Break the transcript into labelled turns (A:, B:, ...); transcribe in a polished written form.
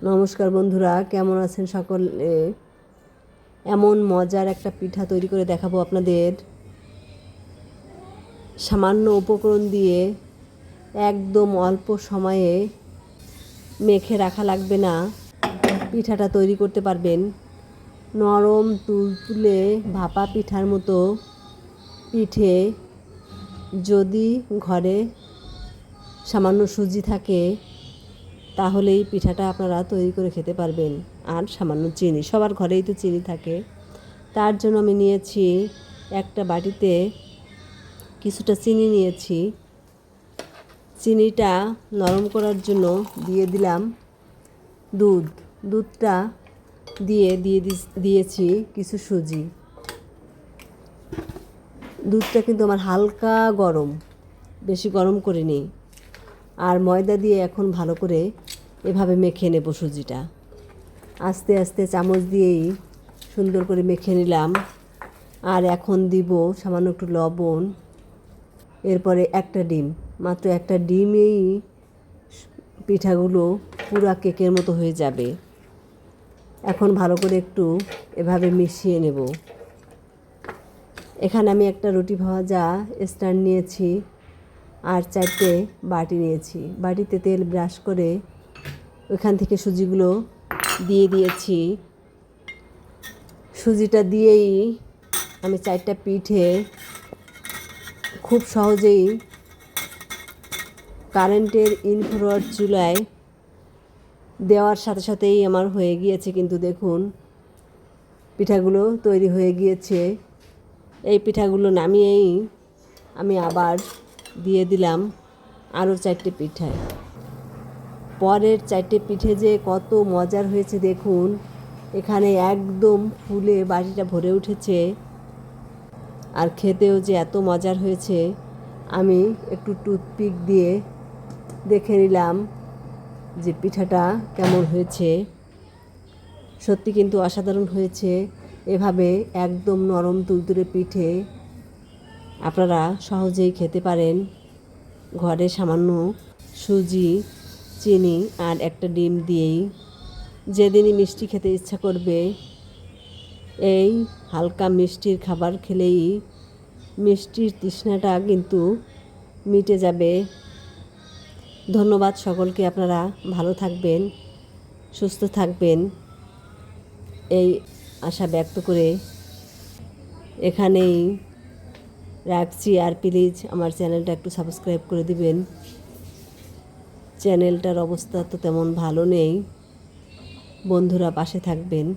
A: নমস্কার বন্ধুরা, কেমন আছেন সকলে? এমন মজার একটা পিঠা তৈরি করে দেখাবো আপনাদের। সামান্য উপকরণ দিয়ে একদম অল্প সময়ে মেখে রাখা লাগবে না, পিঠাটা তৈরি করতে পারবেন। নরম তুলতুলে ভাপা পিঠার মতো পিঠে, যদি ঘরে সামান্য সুজি থাকে তাহলেই পিঠাটা আপনারা তৈরি করে খেতে পারবেন। আর সামান্য চিনি, সবার ঘরেই তো চিনি থাকে। তার জন্য আমি নিয়েছি একটা বাটিতে কিছুটা চিনি নিয়েছি। চিনিটা নরম করার জন্য দিয়ে দিলাম দুধটা দিয়েছি কিছু সুজি। দুধটা কিন্তু আমার হালকা গরম, বেশি গরম করিনি। আর ময়দা দিয়ে এখন ভালো করে এভাবে মেখে নেব সুজিটা। আস্তে আস্তে চামচ দিয়েই সুন্দর করে মেখে নিলাম। আর এখন দিব সামান্য একটু লবণ, এরপরে একটা ডিম। মাত্র একটা ডিমেই পিঠাগুলো পুরা কেকের মতো হয়ে যাবে। এখন ভালো করে একটু এভাবে মিশিয়ে নেব। এখানে আমি একটা রুটি ভাজা স্ট্যান্ড নিয়েছি আর 4টে বাটি নিয়েছি। বাটিতে তেল ব্রাশ করে ওইখান থেকে সুজিগুলো দিয়ে দিয়েছি। সুজিটা দিয়েই আমি 4টা পিঠে খুব সহজেই কারেন্টের ইনফ্রারেড চুলায় দেওয়ার সাথে সাথেই আমার হয়ে গিয়েছে। কিন্তু দেখুন, পিঠাগুলো তৈরি হয়ে গিয়েছে। এই পিঠাগুলো নামিয়েই আমি আবার দিয়ে দিলাম আরও 4টে পিঠায়। পরের 4টে পিঠে যে কত মজার হয়েছে দেখুন। এখানে একদম ফুলে বাটিটা ভরে উঠেছে। আর খেতেও যে এত মজার হয়েছে, আমি একটু টুথপিক দিয়ে দেখে নিলাম যে পিঠাটা কেমন হয়েছে। সত্যি কিন্তু অসাধারণ হয়েছে। এভাবে একদম নরম তুলতুলে পিঠে আপনারা সহজেই খেতে পারেন। ঘরে সামান্য সুজি, চিনি আর একটা ডিম দিয়েই। যেদিনই মিষ্টি খেতে ইচ্ছা করবে, এই হালকা মিষ্টির খাবার খেলেই মিষ্টির তৃষ্ণাটা কিন্তু মিটে যাবে। ধন্যবাদ সকলকে। আপনারা ভালো থাকবেন, সুস্থ থাকবেন, এই আশা ব্যক্ত করে এখানেই রাখছি। আর প্লিজ আমার চ্যানেলটা একটু সাবস্ক্রাইব করে দিবেন। চ্যানেলটার অবস্থা তো তেমন ভালো নেই, বন্ধুরা পাশে থাকবেন।